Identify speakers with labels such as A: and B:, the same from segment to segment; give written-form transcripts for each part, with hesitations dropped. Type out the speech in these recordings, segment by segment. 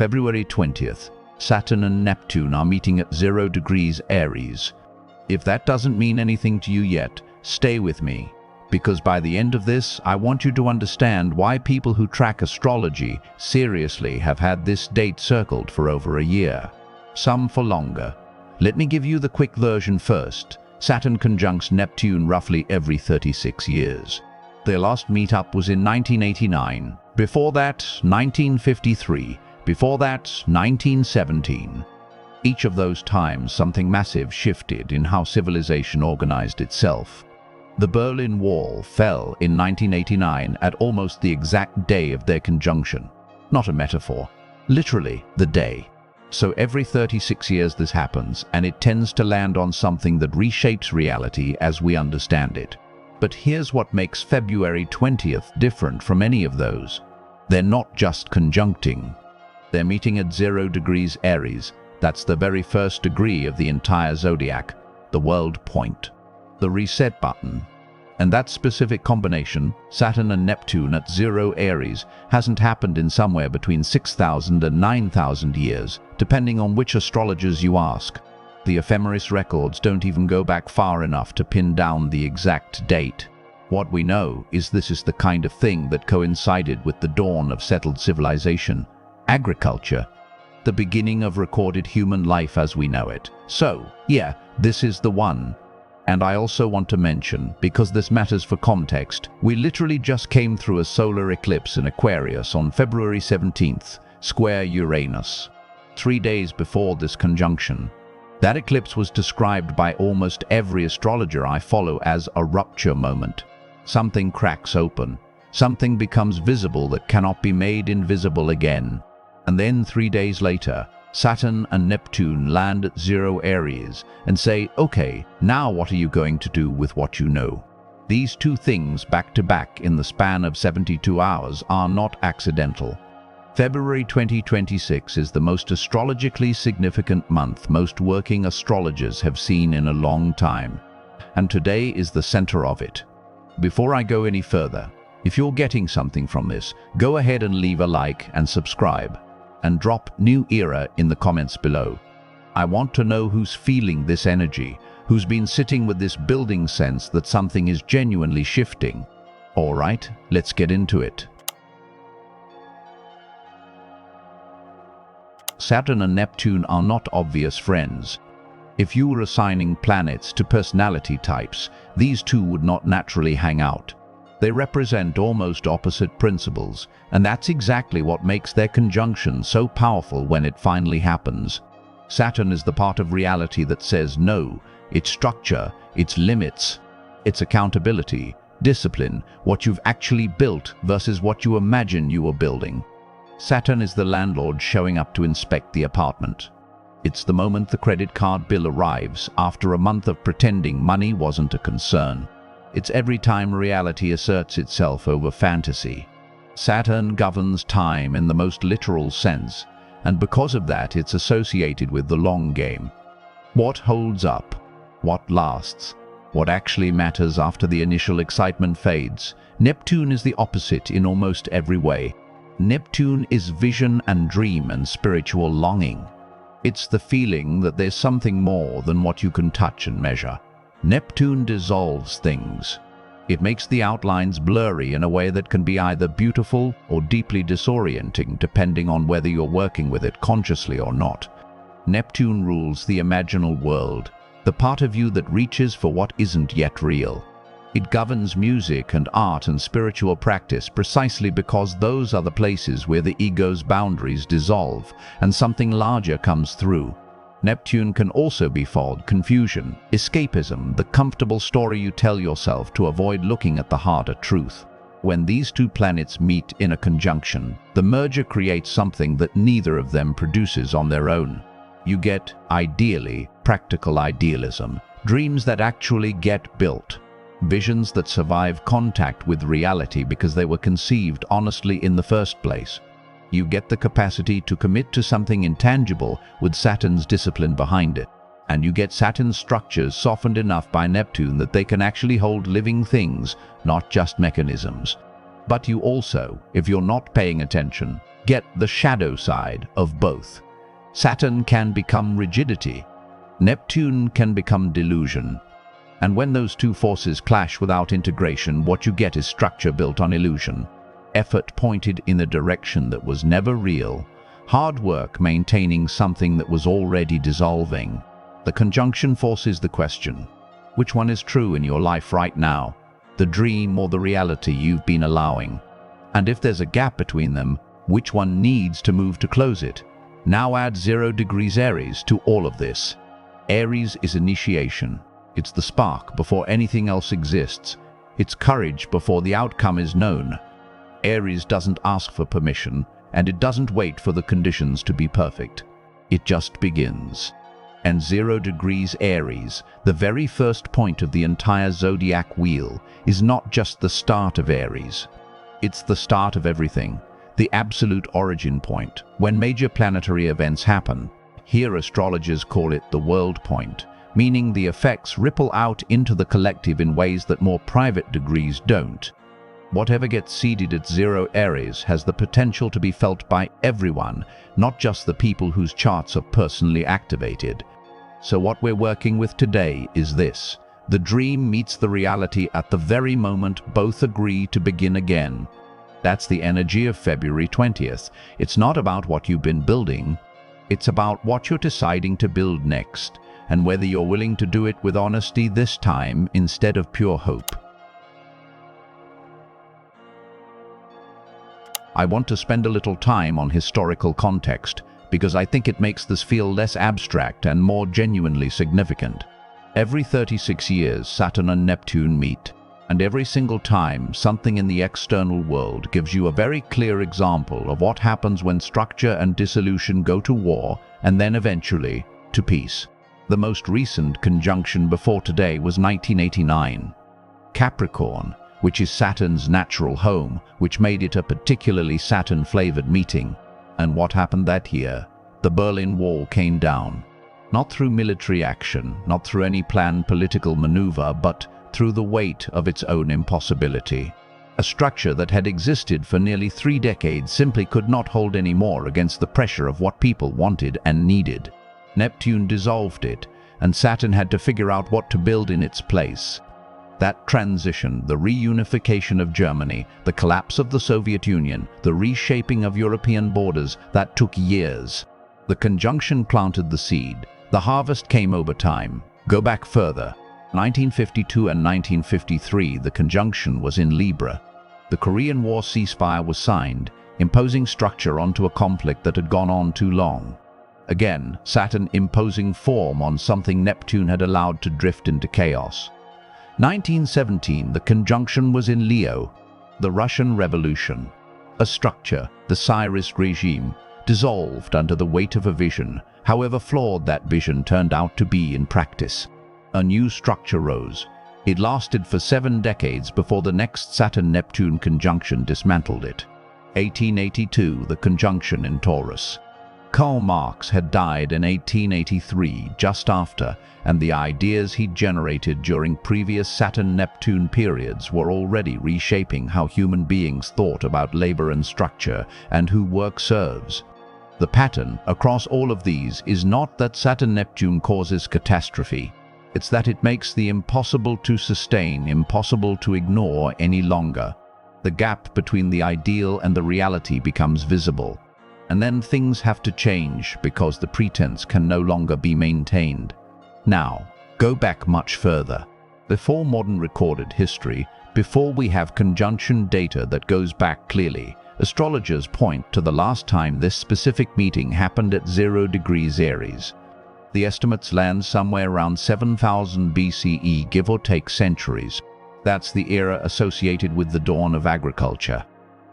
A: February 20th, Saturn and Neptune are meeting at 0 degrees Aries. If that doesn't mean anything to you yet, stay with me, because by the end of this, I want you to understand why people who track astrology seriously have had this date circled for over a year, some for longer. Let me give you the quick version first. Saturn conjuncts Neptune roughly every 36 years. Their last meetup was in 1989. Before that, 1953. Before that, 1917. Each of those times, something massive shifted in how civilization organized itself. The Berlin Wall fell in 1989 at almost the exact day of their conjunction. Not a metaphor, literally the day. So every 36 years this happens, and it tends to land on something that reshapes reality as we understand it. But here's what makes February 20th different from any of those. They're not just conjuncting. They're meeting at 0 degrees Aries. That's the very first degree of the entire zodiac, the world point, the reset button. And that specific combination, Saturn and Neptune at 0 Aries, hasn't happened in somewhere between 6,000 and 9,000 years, depending on which astrologers you ask. The ephemeris records don't even go back far enough to pin down the exact date. What we know is this is the kind of thing that coincided with the dawn of settled civilization, agriculture, the beginning of recorded human life as we know it. So, yeah, this is the one. And I also want to mention, because this matters for context, we literally just came through a solar eclipse in Aquarius on February 17th, square Uranus. 3 days before this conjunction. That eclipse was described by almost every astrologer I follow as a rupture moment. Something cracks open. Something becomes visible that cannot be made invisible again. And then 3 days later, Saturn and Neptune land at 0 Aries and say, okay, now what are you going to do with what you know? These two things back to back in the span of 72 hours are not accidental. February 2026 is the most astrologically significant month most working astrologers have seen in a long time. And today is the center of it. Before I go any further, if you're getting something from this, go ahead and leave a like and subscribe. And drop New Era in the comments below. I want to know who's feeling this energy, who's been sitting with this building sense that something is genuinely shifting. All right, let's get into it. Saturn and Neptune are not obvious friends. If you were assigning planets to personality types, these two would not naturally hang out. They represent almost opposite principles, and that's exactly what makes their conjunction so powerful when it finally happens. Saturn is the part of reality that says no, its structure, its limits, its accountability, discipline, what you've actually built versus what you imagine you were building. Saturn is the landlord showing up to inspect the apartment. It's the moment the credit card bill arrives after a month of pretending money wasn't a concern. It's every time reality asserts itself over fantasy. Saturn governs time in the most literal sense, and because of that it's associated with the long game. What holds up? What lasts? What actually matters after the initial excitement fades? Neptune is the opposite in almost every way. Neptune is vision and dream and spiritual longing. It's the feeling that there's something more than what you can touch and measure. Neptune dissolves things. It makes the outlines blurry in a way that can be either beautiful or deeply disorienting depending on whether you're working with it consciously or not. Neptune rules the imaginal world, the part of you that reaches for what isn't yet real. It governs music and art and spiritual practice precisely because those are the places where the ego's boundaries dissolve and something larger comes through. Neptune can also be fog, confusion, escapism, the comfortable story you tell yourself to avoid looking at the harder truth. When these two planets meet in a conjunction, the merger creates something that neither of them produces on their own. You get, ideally, practical idealism, dreams that actually get built, visions that survive contact with reality because they were conceived honestly in the first place. You get the capacity to commit to something intangible with Saturn's discipline behind it. And you get Saturn's structures softened enough by Neptune that they can actually hold living things, not just mechanisms. But you also, if you're not paying attention, get the shadow side of both. Saturn can become rigidity. Neptune can become delusion. And when those two forces clash without integration, what you get is structure built on illusion. Effort pointed in a direction that was never real. Hard work maintaining something that was already dissolving. The conjunction forces the question: which one is true in your life right now? The dream or the reality you've been allowing? And if there's a gap between them, which one needs to move to close it? Now add 0 degrees Aries to all of this. Aries is initiation. It's the spark before anything else exists. It's courage before the outcome is known. Aries doesn't ask for permission, and it doesn't wait for the conditions to be perfect. It just begins. And 0 degrees Aries, the very first point of the entire zodiac wheel, is not just the start of Aries. It's the start of everything, the absolute origin point, when major planetary events happen. Here astrologers call it the world point, meaning the effects ripple out into the collective in ways that more private degrees don't. Whatever gets seeded at 0 Aries has the potential to be felt by everyone, not just the people whose charts are personally activated. So what we're working with today is this: the dream meets the reality at the very moment both agree to begin again. That's the energy of February 20th. It's not about what you've been building. It's about what you're deciding to build next, and whether you're willing to do it with honesty this time instead of pure hope. I want to spend a little time on historical context, because I think it makes this feel less abstract and more genuinely significant. Every 36 years, Saturn and Neptune meet, and every single time, something in the external world gives you a very clear example of what happens when structure and dissolution go to war, and then eventually to peace. The most recent conjunction before today was 1989. Capricorn, which is Saturn's natural home, which made it a particularly Saturn-flavored meeting. And what happened that year? The Berlin Wall came down. Not through military action, not through any planned political maneuver, but through the weight of its own impossibility. A structure that had existed for nearly 3 decades simply could not hold any more against the pressure of what people wanted and needed. Neptune dissolved it, and Saturn had to figure out what to build in its place. That transition, the reunification of Germany, the collapse of the Soviet Union, the reshaping of European borders, that took years. The conjunction planted the seed. The harvest came over time. Go back further. 1952 and 1953, the conjunction was in Libra. The Korean War ceasefire was signed, imposing structure onto a conflict that had gone on too long. Again, Saturn imposing form on something Neptune had allowed to drift into chaos. 1917, the conjunction was in Leo. The Russian Revolution. A structure, the Tsarist regime, dissolved under the weight of a vision, however flawed that vision turned out to be in practice. A new structure rose. It lasted for 7 decades before the next Saturn-Neptune conjunction dismantled it. 1882, the conjunction in Taurus. Karl Marx had died in 1883, just after, and the ideas he'd generated during previous Saturn-Neptune periods were already reshaping how human beings thought about labor and structure and who work serves. The pattern across all of these is not that Saturn-Neptune causes catastrophe. It's that it makes the impossible to sustain impossible to ignore any longer. The gap between the ideal and the reality becomes visible. And then things have to change because the pretense can no longer be maintained. Now, go back much further. Before modern recorded history, before we have conjunction data that goes back clearly, astrologers point to the last time this specific meeting happened at 0 degrees Aries. The estimates land somewhere around 7000 BCE, give or take centuries. That's the era associated with the dawn of agriculture.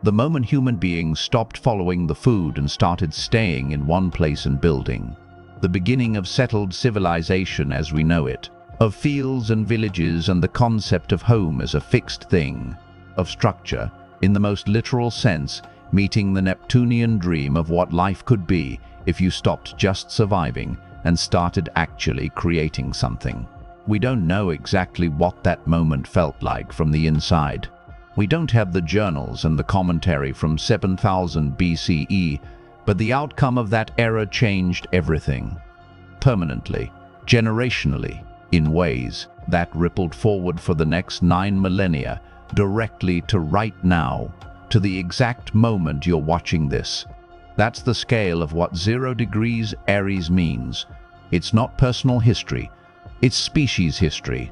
A: The moment human beings stopped following the food and started staying in one place and building. The beginning of settled civilization as we know it, of fields and villages and the concept of home as a fixed thing, of structure, in the most literal sense, meeting the Neptunian dream of what life could be if you stopped just surviving and started actually creating something. We don't know exactly what that moment felt like from the inside. We don't have the journals and the commentary from 7000 BCE, but the outcome of that era changed everything. Permanently, generationally, in ways that rippled forward for the next 9 millennia, directly to right now, to the exact moment you're watching this. That's the scale of what 0 degrees Aries means. It's not personal history, it's species history.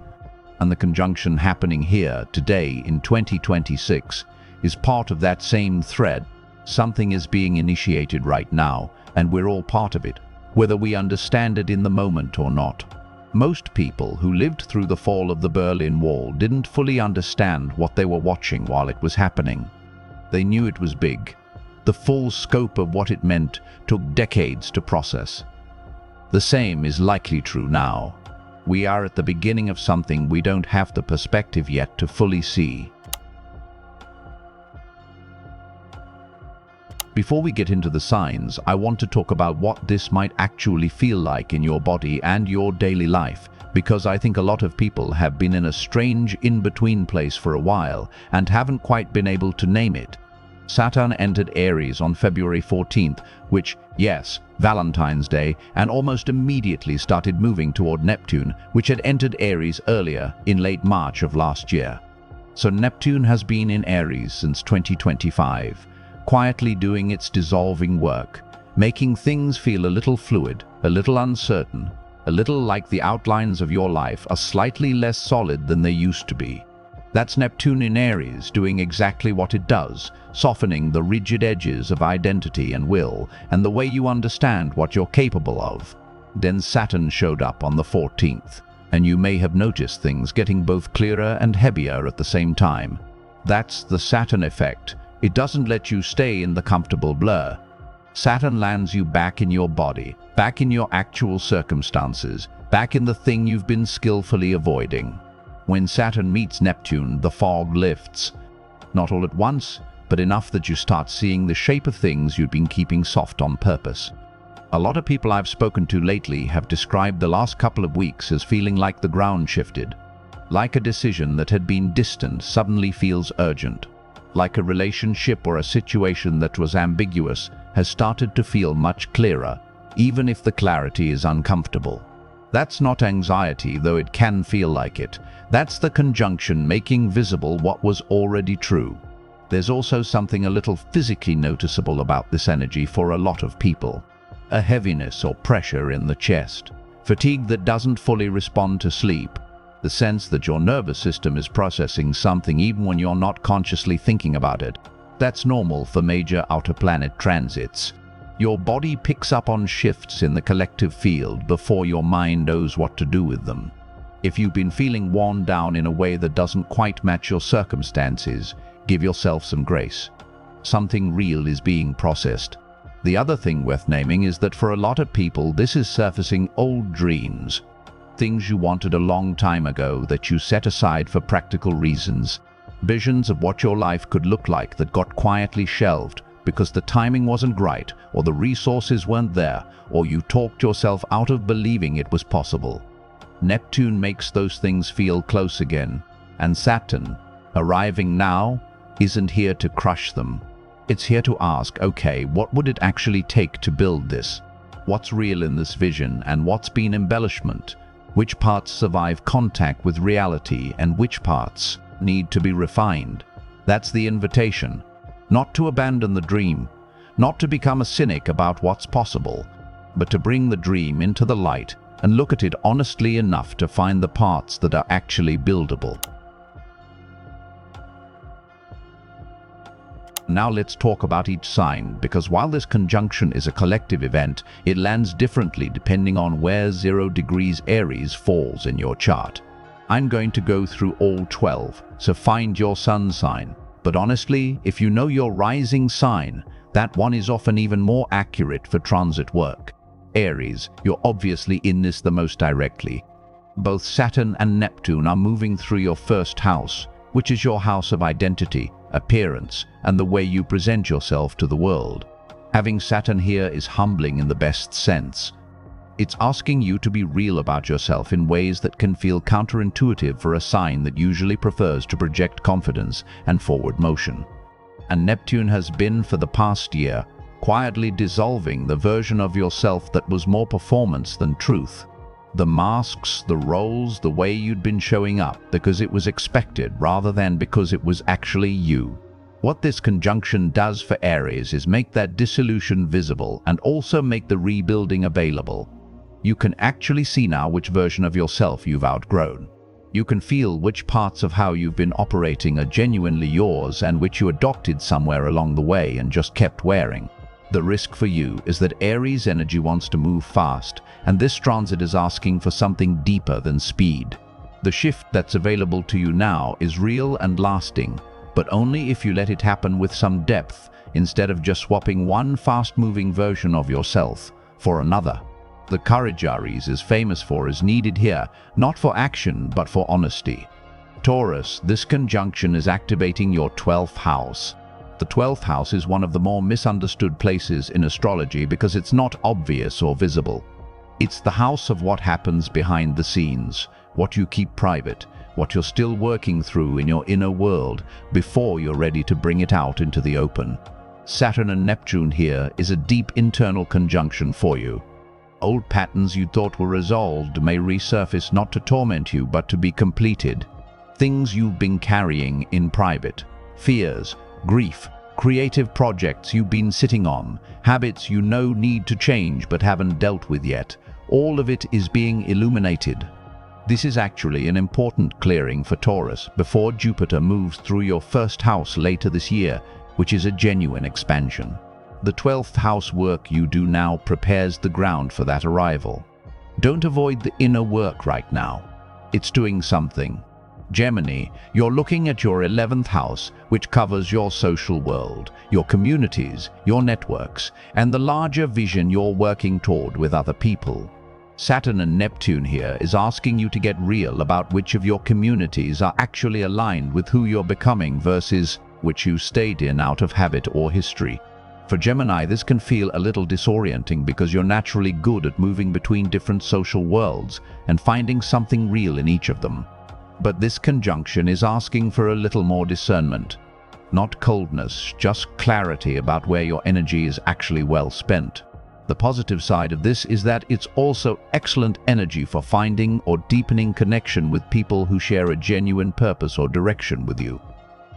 A: And the conjunction happening here, today, in 2026, is part of that same thread. Something is being initiated right now, and we're all part of it, whether we understand it in the moment or not. Most people who lived through the fall of the Berlin Wall didn't fully understand what they were watching while it was happening. They knew it was big. The full scope of what it meant took decades to process. The same is likely true now. We are at the beginning of something we don't have the perspective yet to fully see. Before we get into the signs, I want to talk about what this might actually feel like in your body and your daily life, because I think a lot of people have been in a strange in-between place for a while and haven't quite been able to name it. Saturn entered Aries on February 14th, which, yes, Valentine's Day, and almost immediately started moving toward Neptune, which had entered Aries earlier in late March of last year. So Neptune has been in Aries since 2025. Quietly doing its dissolving work, making things feel a little fluid, a little uncertain, a little like the outlines of your life are slightly less solid than they used to be. That's Neptune in Aries doing exactly what it does, softening the rigid edges of identity and will, and the way you understand what you're capable of. Then Saturn showed up on the 14th, and you may have noticed things getting both clearer and heavier at the same time. That's the Saturn effect. It doesn't let you stay in the comfortable blur. Saturn lands you back in your body, back in your actual circumstances, back in the thing you've been skillfully avoiding. When Saturn meets Neptune, the fog lifts. Not all at once, but enough that you start seeing the shape of things you'd been keeping soft on purpose. A lot of people I've spoken to lately have described the last couple of weeks as feeling like the ground shifted. Like a decision that had been distant suddenly feels urgent. Like a relationship or a situation that was ambiguous has started to feel much clearer, even if the clarity is uncomfortable. That's not anxiety, though it can feel like it. That's the conjunction making visible what was already true. There's also something a little physically noticeable about this energy for a lot of people. A heaviness or pressure in the chest. Fatigue that doesn't fully respond to sleep. The sense that your nervous system is processing something even when you're not consciously thinking about it. That's normal for major outer planet transits. Your body picks up on shifts in the collective field before your mind knows what to do with them. If you've been feeling worn down in a way that doesn't quite match your circumstances, give yourself some grace. Something real is being processed. The other thing worth naming is that for a lot of people, this is surfacing old dreams. Things you wanted a long time ago that you set aside for practical reasons. Visions of what your life could look like that got quietly shelved because the timing wasn't right, or the resources weren't there, or you talked yourself out of believing it was possible. Neptune makes those things feel close again, and Saturn, arriving now, isn't here to crush them. It's here to ask, okay, what would it actually take to build this? What's real in this vision, and what's been embellishment? Which parts survive contact with reality, and which parts need to be refined? That's the invitation. Not to abandon the dream, not to become a cynic about what's possible, but to bring the dream into the light and look at it honestly enough to find the parts that are actually buildable. Now let's talk about each sign, because while this conjunction is a collective event, it lands differently depending on where 0 degrees Aries falls in your chart. I'm going to go through all 12, so find your sun sign. But honestly, if you know your rising sign, that one is often even more accurate for transit work. Aries, you're obviously in this the most directly. Both Saturn and Neptune are moving through your first house, which is your house of identity, appearance, and the way you present yourself to the world. Having Saturn here is humbling in the best sense. It's asking you to be real about yourself in ways that can feel counterintuitive for a sign that usually prefers to project confidence and forward motion. And Neptune has been, for the past year, quietly dissolving the version of yourself that was more performance than truth. The masks, the roles, the way you'd been showing up because it was expected rather than because it was actually you. What this conjunction does for Aries is make that dissolution visible and also make the rebuilding available. You can actually see now which version of yourself you've outgrown. You can feel which parts of how you've been operating are genuinely yours and which you adopted somewhere along the way and just kept wearing. The risk for you is that Aries energy wants to move fast, and this transit is asking for something deeper than speed. The shift that's available to you now is real and lasting, but only if you let it happen with some depth, instead of just swapping one fast-moving version of yourself for another. The courage Aries is famous for is needed here, not for action, but for honesty. Taurus, this conjunction is activating your 12th house. The 12th house is one of the more misunderstood places in astrology because it's not obvious or visible. It's the house of what happens behind the scenes, what you keep private, what you're still working through in your inner world before you're ready to bring it out into the open. Saturn and Neptune here is a deep internal conjunction for you. Old patterns you thought were resolved may resurface not to torment you but to be completed. Things you've been carrying in private, fears, grief, creative projects you've been sitting on, habits you know need to change but haven't dealt with yet, all of it is being illuminated. This is actually an important clearing for Taurus before Jupiter moves through your first house later this year, which is a genuine expansion. The 12th house work you do now prepares the ground for that arrival. Don't avoid the inner work right now. It's doing something. Gemini, you're looking at your 11th house, which covers your social world, your communities, your networks, and the larger vision you're working toward with other people. Saturn and Neptune here is asking you to get real about which of your communities are actually aligned with who you're becoming versus which you stayed in out of habit or history. For Gemini, this can feel a little disorienting because you're naturally good at moving between different social worlds and finding something real in each of them. But this conjunction is asking for a little more discernment. Not coldness, just clarity about where your energy is actually well spent. The positive side of this is that it's also excellent energy for finding or deepening connection with people who share a genuine purpose or direction with you.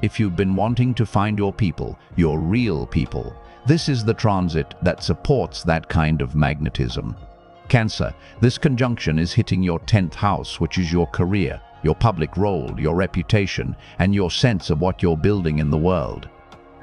A: If you've been wanting to find your people, your real people, this is the transit that supports that kind of magnetism. Cancer, this conjunction is hitting your 10th house, which is your career, your public role, your reputation, and your sense of what you're building in the world.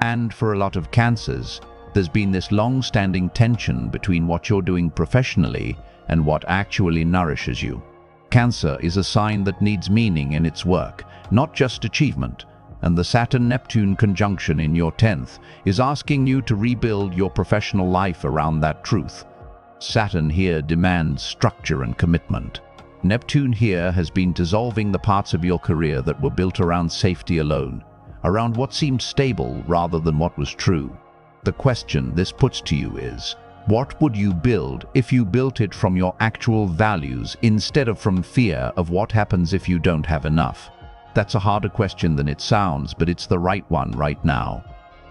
A: And for a lot of Cancers, there's been this long-standing tension between what you're doing professionally and what actually nourishes you. Cancer is a sign that needs meaning in its work, not just achievement, and the Saturn-Neptune conjunction in your 10th is asking you to rebuild your professional life around that truth. Saturn here demands structure and commitment. Neptune here has been dissolving the parts of your career that were built around safety alone, around what seemed stable rather than what was true. The question this puts to you is, what would you build if you built it from your actual values instead of from fear of what happens if you don't have enough? That's a harder question than it sounds, but it's the right one right now.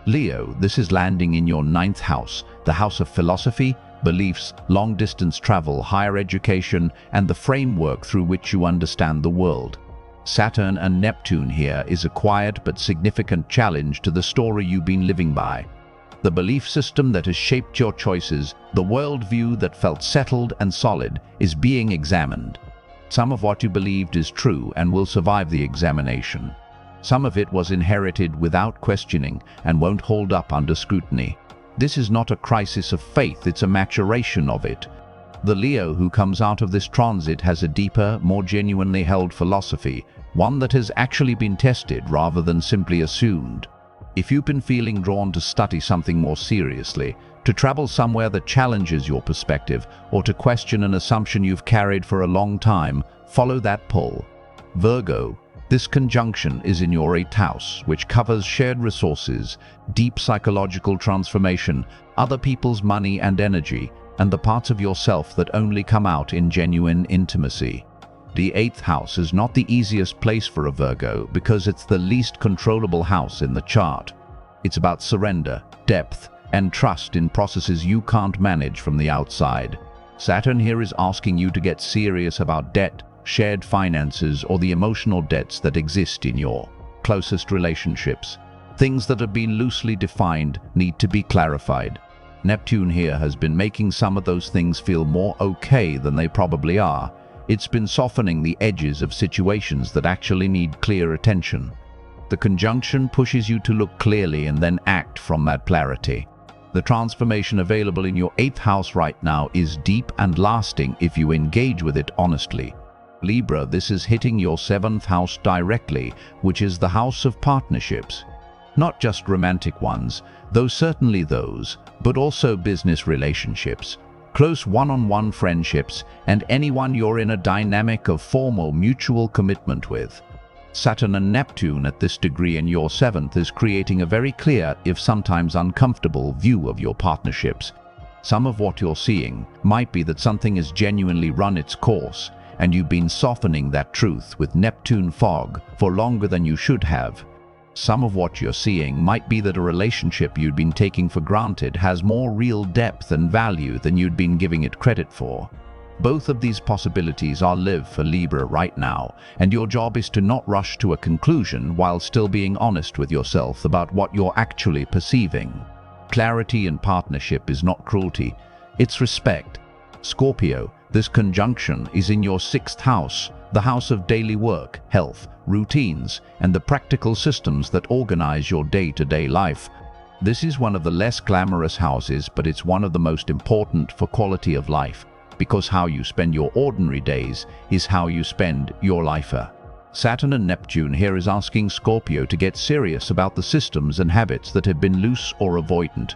A: Leo, this is landing in your 9th house, the house of philosophy, beliefs, long-distance travel, higher education, and the framework through which you understand the world. Saturn and Neptune here is a quiet but significant challenge to the story you've been living by. The belief system that has shaped your choices, the worldview that felt settled and solid, is being examined. Some of what you believed is true and will survive the examination. Some of it was inherited without questioning and won't hold up under scrutiny. This is not a crisis of faith, it's a maturation of it. The Leo who comes out of this transit has a deeper, more genuinely held philosophy, one that has actually been tested rather than simply assumed. If you've been feeling drawn to study something more seriously, to travel somewhere that challenges your perspective, or to question an assumption you've carried for a long time, follow that pull. Virgo, this conjunction is in your 8th house, which covers shared resources, deep psychological transformation, other people's money and energy, and the parts of yourself that only come out in genuine intimacy. The 8th house is not the easiest place for a Virgo because it's the least controllable house in the chart. It's about surrender, depth, and trust in processes you can't manage from the outside. Saturn here is asking you to get serious about debt, shared finances, or the emotional debts that exist in your closest relationships. Things that have been loosely defined need to be clarified. Neptune here has been making some of those things feel more okay than they probably are. It's been softening the edges of situations that actually need clear attention. The conjunction pushes you to look clearly and then act from that clarity. The transformation available in your 8th house right now is deep and lasting if you engage with it honestly. Libra, this is hitting your 7th house directly, which is the house of partnerships. Not just romantic ones, though certainly those, but also business relationships, close one-on-one friendships, and anyone you're in a dynamic of formal mutual commitment with. Saturn and Neptune at this degree in your 7th is creating a very clear, if sometimes uncomfortable, view of your partnerships. Some of what you're seeing might be that something has genuinely run its course, and you've been softening that truth with Neptune fog for longer than you should have. Some of what you're seeing might be that a relationship you'd been taking for granted has more real depth and value than you'd been giving it credit for. Both of these possibilities are live for Libra right now, and your job is to not rush to a conclusion while still being honest with yourself about what you're actually perceiving. Clarity in partnership is not cruelty, it's respect. Scorpio, this conjunction is in your 6th house, the house of daily work, health, routines, and the practical systems that organize your day-to-day life. This is one of the less glamorous houses, but it's one of the most important for quality of life, because how you spend your ordinary days is how you spend your life. Saturn and Neptune here is asking Scorpio to get serious about the systems and habits that have been loose or avoidant.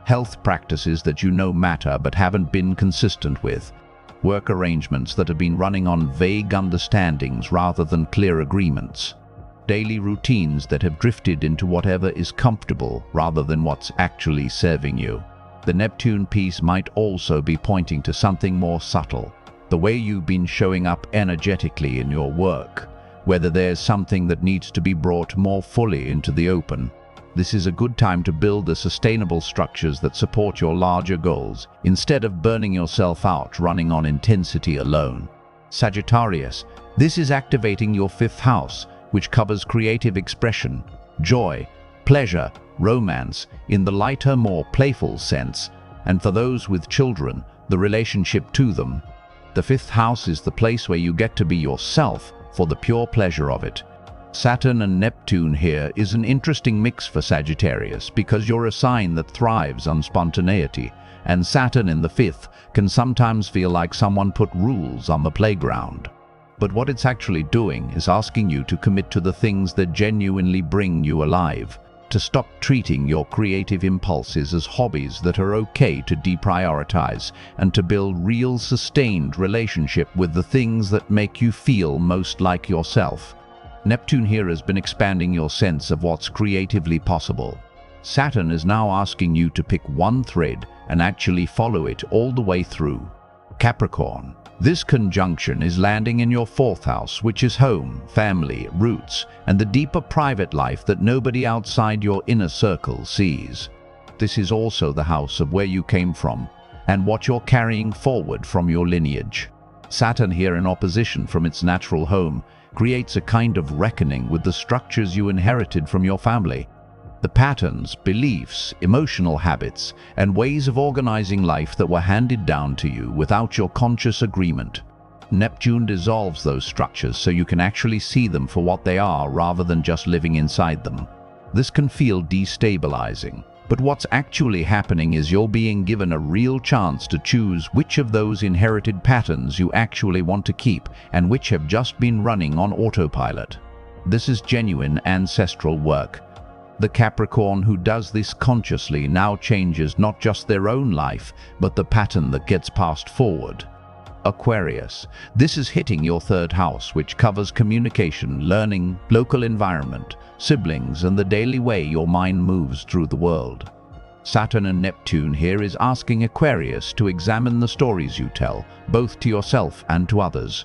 A: Health practices that you know matter but haven't been consistent with. Work arrangements that have been running on vague understandings rather than clear agreements. Daily routines that have drifted into whatever is comfortable rather than what's actually serving you. The Neptune piece might also be pointing to something more subtle, the way you've been showing up energetically in your work, whether there's something that needs to be brought more fully into the open. This is a good time to build the sustainable structures that support your larger goals, instead of burning yourself out running on intensity alone. Sagittarius, this is activating your 5th house, which covers creative expression, joy, pleasure, romance, in the lighter, more playful sense, and for those with children, the relationship to them. The 5th house is the place where you get to be yourself for the pure pleasure of it. Saturn and Neptune here is an interesting mix for Sagittarius because you're a sign that thrives on spontaneity, and Saturn in the 5th can sometimes feel like someone put rules on the playground. But what it's actually doing is asking you to commit to the things that genuinely bring you alive, to stop treating your creative impulses as hobbies that are okay to deprioritize, and to build real sustained relationship with the things that make you feel most like yourself. Neptune here has been expanding your sense of what's creatively possible. Saturn is now asking you to pick one thread and actually follow it all the way through. Capricorn, this conjunction is landing in your 4th house, which is home, family, roots, and the deeper private life that nobody outside your inner circle sees. This is also the house of where you came from and what you're carrying forward from your lineage. Saturn here in opposition from its natural home creates a kind of reckoning with the structures you inherited from your family. The patterns, beliefs, emotional habits, and ways of organizing life that were handed down to you without your conscious agreement. Neptune dissolves those structures so you can actually see them for what they are rather than just living inside them. This can feel destabilizing, but what's actually happening is you're being given a real chance to choose which of those inherited patterns you actually want to keep and which have just been running on autopilot. This is genuine ancestral work. The Capricorn who does this consciously now changes not just their own life, but the pattern that gets passed forward. Aquarius, this is hitting your 3rd house, which covers communication, learning, local environment, siblings, and the daily way your mind moves through the world. Saturn and Neptune here is asking Aquarius to examine the stories you tell, both to yourself and to others.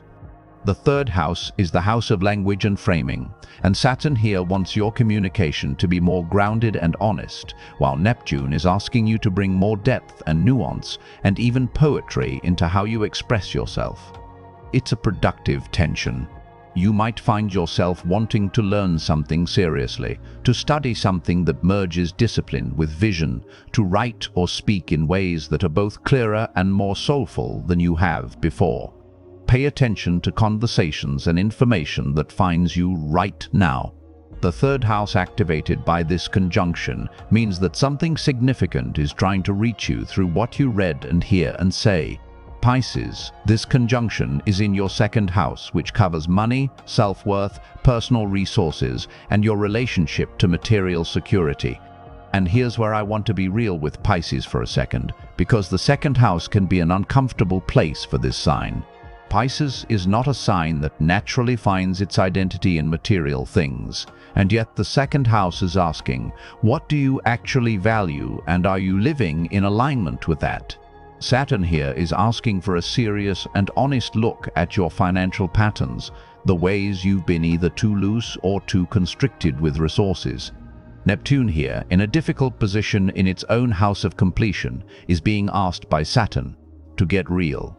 A: The third house is the house of language and framing, and Saturn here wants your communication to be more grounded and honest, while Neptune is asking you to bring more depth and nuance and even poetry into how you express yourself. It's a productive tension. You might find yourself wanting to learn something seriously, to study something that merges discipline with vision, to write or speak in ways that are both clearer and more soulful than you have before. Pay attention to conversations and information that finds you right now. The third house activated by this conjunction means that something significant is trying to reach you through what you read and hear and say. Pisces, this conjunction is in your second house, which covers money, self-worth, personal resources, and your relationship to material security. And here's where I want to be real with Pisces for a second, because the second house can be an uncomfortable place for this sign. Pisces is not a sign that naturally finds its identity in material things, and yet the second house is asking, what do you actually value, and are you living in alignment with that? Saturn here is asking for a serious and honest look at your financial patterns, the ways you've been either too loose or too constricted with resources. Neptune here, in a difficult position in its own house of completion, is being asked by Saturn to get real.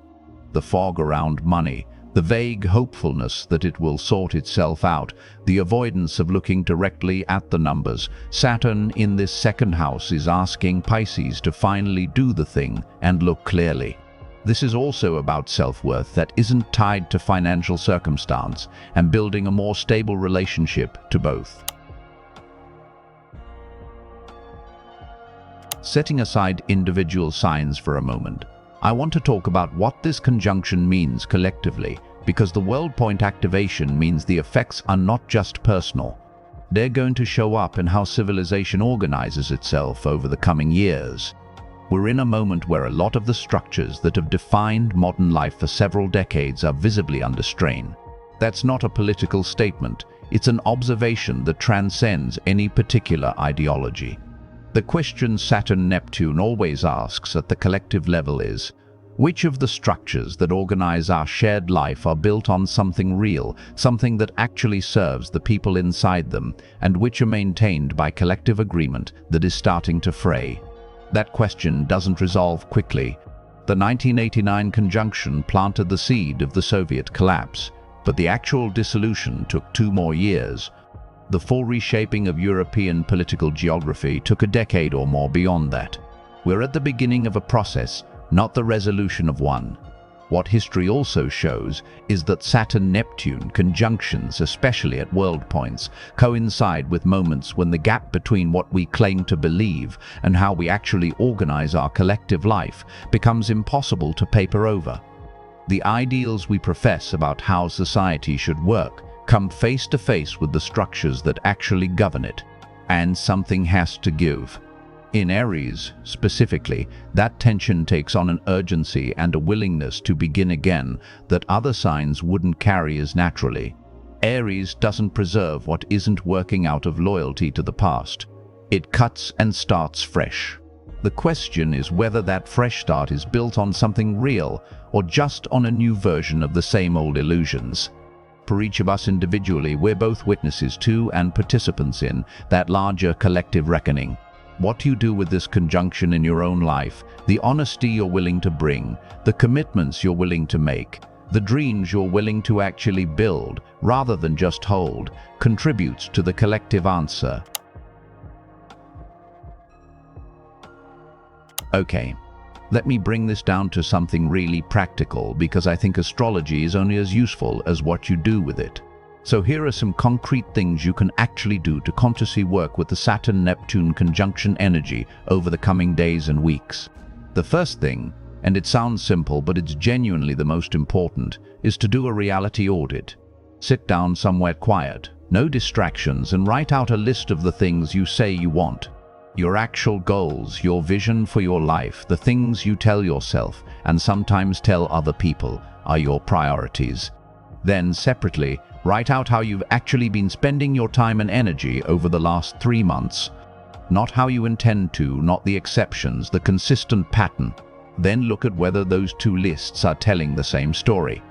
A: The fog around money, the vague hopefulness that it will sort itself out, the avoidance of looking directly at the numbers. Saturn in this second house is asking Pisces to finally do the thing and look clearly. This is also about self-worth that isn't tied to financial circumstance and building a more stable relationship to both. Setting aside individual signs for a moment, I want to talk about what this conjunction means collectively, because the world point activation means the effects are not just personal. They're going to show up in how civilization organizes itself over the coming years. We're in a moment where a lot of the structures that have defined modern life for several decades are visibly under strain. That's not a political statement, it's an observation that transcends any particular ideology. The question Saturn-Neptune always asks at the collective level is, which of the structures that organize our shared life are built on something real, something that actually serves the people inside them, and which are maintained by collective agreement that is starting to fray? That question doesn't resolve quickly. The 1989 conjunction planted the seed of the Soviet collapse, but the actual dissolution took 2 more years. The full reshaping of European political geography took a decade or more beyond that. We're at the beginning of a process, not the resolution of one. What history also shows is that Saturn-Neptune conjunctions, especially at world points, coincide with moments when the gap between what we claim to believe and how we actually organize our collective life becomes impossible to paper over. The ideals we profess about how society should work come face to face with the structures that actually govern it, and something has to give. In Aries, specifically, that tension takes on an urgency and a willingness to begin again that other signs wouldn't carry as naturally. Aries doesn't preserve what isn't working out of loyalty to the past. It cuts and starts fresh. The question is whether that fresh start is built on something real or just on a new version of the same old illusions. For each of us individually, we're both witnesses to and participants in that larger collective reckoning. What you do with this conjunction in your own life, the honesty you're willing to bring, the commitments you're willing to make, the dreams you're willing to actually build rather than just hold, contributes to the collective answer. Okay, let me bring this down to something really practical, because I think astrology is only as useful as what you do with it. So here are some concrete things you can actually do to consciously work with the Saturn-Neptune conjunction energy over the coming days and weeks. The first thing, and it sounds simple but it's genuinely the most important, is to do a reality audit. Sit down somewhere quiet, no distractions, and write out a list of the things you say you want. Your actual goals, your vision for your life, the things you tell yourself and sometimes tell other people are your priorities. Then, separately, write out how you've actually been spending your time and energy over the last 3 months. Not how you intend to, not the exceptions, the consistent pattern. Then look at whether those two lists are telling the same story.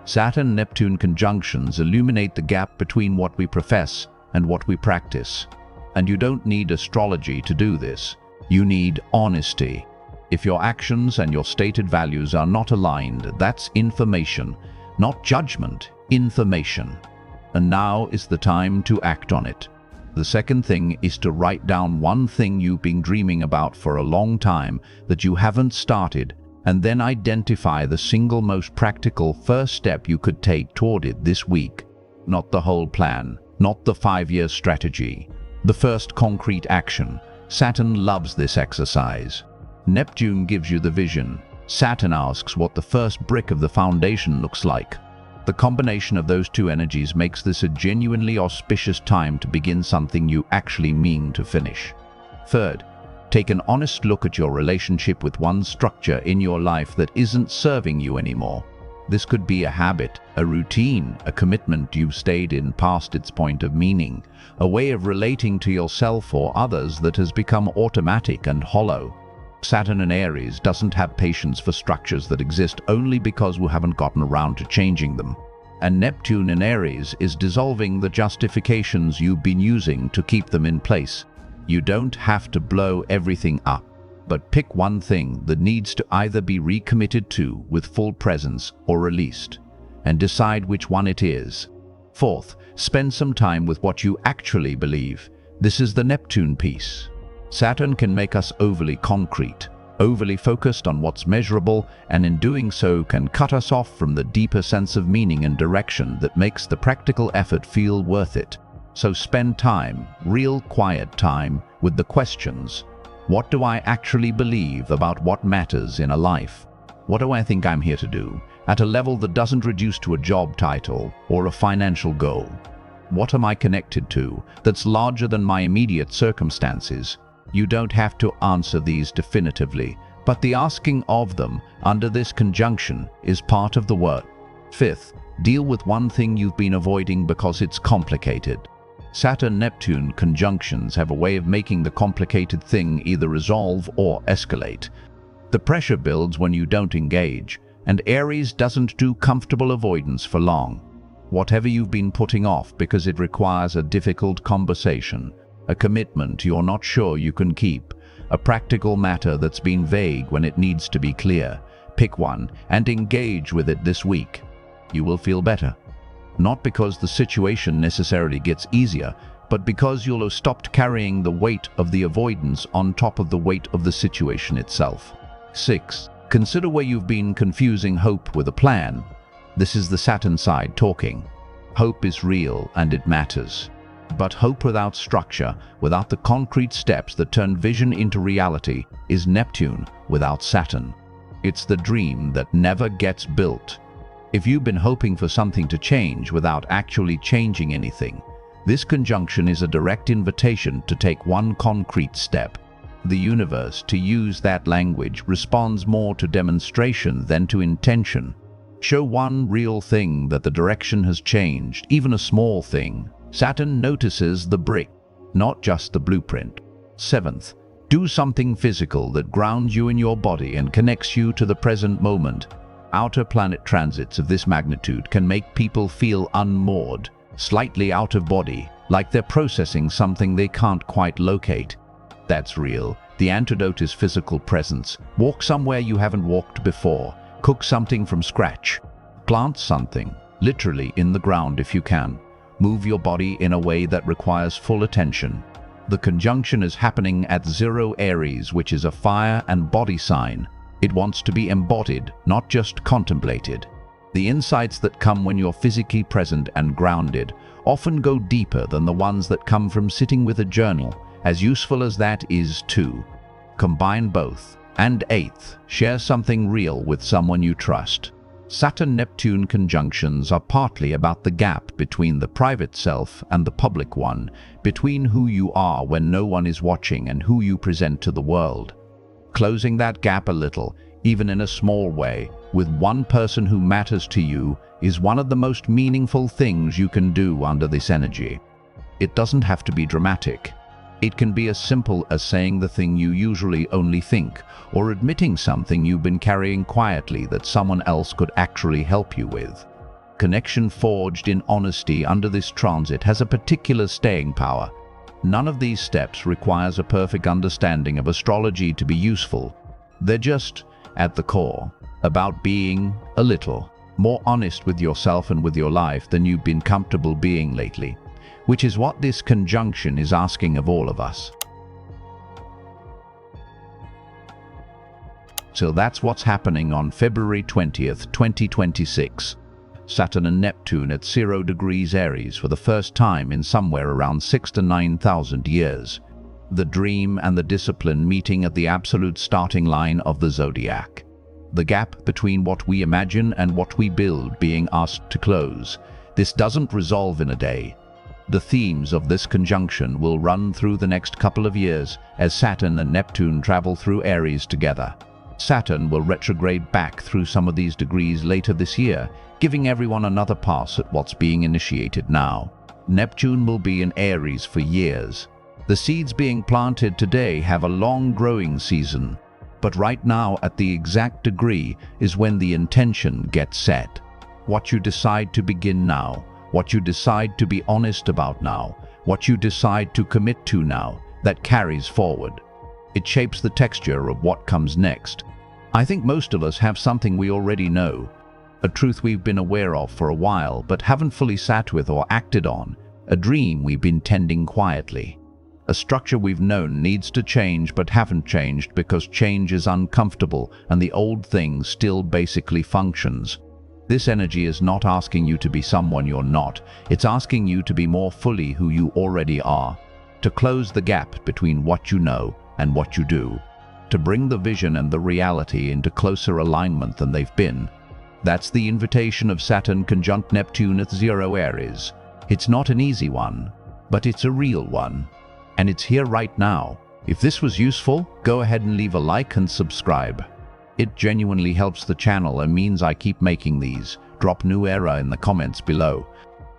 A: Saturn-Neptune conjunctions illuminate the gap between what we profess and what we practice. And you don't need astrology to do this. You need honesty. If your actions and your stated values are not aligned, that's information, not judgment, information. And now is the time to act on it. The second thing is to write down one thing you've been dreaming about for a long time that you haven't started, and then identify the single most practical first step you could take toward it this week. Not the whole plan, not the 5-year strategy. The first concrete action. Saturn loves this exercise. Neptune gives you the vision. Saturn asks what the first brick of the foundation looks like. The combination of those two energies makes this a genuinely auspicious time to begin something you actually mean to finish. Third, take an honest look at your relationship with one structure in your life that isn't serving you anymore. This could be a habit, a routine, a commitment you've stayed in past its point of meaning, a way of relating to yourself or others that has become automatic and hollow. Saturn in Aries doesn't have patience for structures that exist only because we haven't gotten around to changing them. And Neptune in Aries is dissolving the justifications you've been using to keep them in place. You don't have to blow everything up, but pick one thing that needs to either be recommitted to with full presence or released, and decide which one it is. Fourth, spend some time with what you actually believe. This is the Neptune piece. Saturn can make us overly concrete, overly focused on what's measurable, and in doing so can cut us off from the deeper sense of meaning and direction that makes the practical effort feel worth it. So spend time, real quiet time, with the questions. What do I actually believe about what matters in a life? What do I think I'm here to do, at a level that doesn't reduce to a job title or a financial goal? What am I connected to that's larger than my immediate circumstances? You don't have to answer these definitively, but the asking of them under this conjunction is part of the work. Fifth, deal with one thing you've been avoiding because it's complicated. Saturn-Neptune conjunctions have a way of making the complicated thing either resolve or escalate. The pressure builds when you don't engage, and Aries doesn't do comfortable avoidance for long. Whatever you've been putting off because it requires a difficult conversation, a commitment you're not sure you can keep, a practical matter that's been vague when it needs to be clear, pick one and engage with it this week. You will feel better. Not because the situation necessarily gets easier, but because you'll have stopped carrying the weight of the avoidance on top of the weight of the situation itself. 6. Consider where you've been confusing hope with a plan. This is the Saturn side talking. Hope is real and it matters. But hope without structure, without the concrete steps that turn vision into reality, is Neptune without Saturn. It's the dream that never gets built. If you've been hoping for something to change without actually changing anything, this conjunction is a direct invitation to take one concrete step. The universe, to use that language, responds more to demonstration than to intention. Show one real thing that the direction has changed, even a small thing. Saturn notices the brick, not just the blueprint. 7th, do something physical that grounds you in your body and connects you to the present moment. Outer planet transits of this magnitude can make people feel unmoored, slightly out of body, like they're processing something they can't quite locate. That's real. The antidote is physical presence. Walk somewhere you haven't walked before. Cook something from scratch. Plant something, literally in the ground if you can. Move your body in a way that requires full attention. The conjunction is happening at 0 Aries, which is a fire and body sign. It wants to be embodied, not just contemplated. The insights that come when you're physically present and grounded often go deeper than the ones that come from sitting with a journal, as useful as that is too. Combine both. And 8th, share something real with someone you trust. Saturn-Neptune conjunctions are partly about the gap between the private self and the public one, between who you are when no one is watching and who you present to the world. Closing that gap a little, even in a small way, with one person who matters to you is one of the most meaningful things you can do under this energy. It doesn't have to be dramatic. It can be as simple as saying the thing you usually only think, or admitting something you've been carrying quietly that someone else could actually help you with. Connection forged in honesty under this transit has a particular staying power. None of these steps requires a perfect understanding of astrology to be useful. They're just, at the core, about being a little more honest with yourself and with your life than you've been comfortable being lately, which is what this conjunction is asking of all of us. So that's what's happening on February 20th, 2026. Saturn and Neptune at 0 degrees Aries for the first time in somewhere around 6,000 to 9,000 years. The dream and the discipline meeting at the absolute starting line of the Zodiac. The gap between what we imagine and what we build being asked to close. This doesn't resolve in a day. The themes of this conjunction will run through the next couple of years as Saturn and Neptune travel through Aries together. Saturn will retrograde back through some of these degrees later this year, giving everyone another pass at what's being initiated now. Neptune will be in Aries for years. The seeds being planted today have a long growing season, but right now at the exact degree is when the intention gets set. What you decide to begin now, what you decide to be honest about now, what you decide to commit to now, that carries forward. It shapes the texture of what comes next. I think most of us have something we already know, a truth we've been aware of for a while but haven't fully sat with or acted on, a dream we've been tending quietly. A structure we've known needs to change but haven't changed because change is uncomfortable and the old thing still basically functions. This energy is not asking you to be someone you're not, it's asking you to be more fully who you already are, to close the gap between what you know and what you do, to bring the vision and the reality into closer alignment than they've been. That's the invitation of Saturn conjunct Neptune at 0 Aries. It's not an easy one, but it's a real one. And it's here right now. If this was useful, go ahead and leave a like and subscribe. It genuinely helps the channel and means I keep making these. Drop new era in the comments below.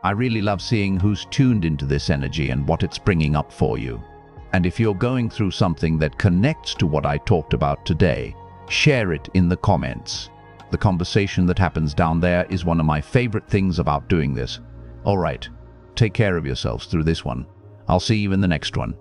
A: I really love seeing who's tuned into this energy and what it's bringing up for you. And if you're going through something that connects to what I talked about today, share it in the comments. The conversation that happens down there is one of my favorite things about doing this. All right, take care of yourselves through this one. I'll see you in the next one.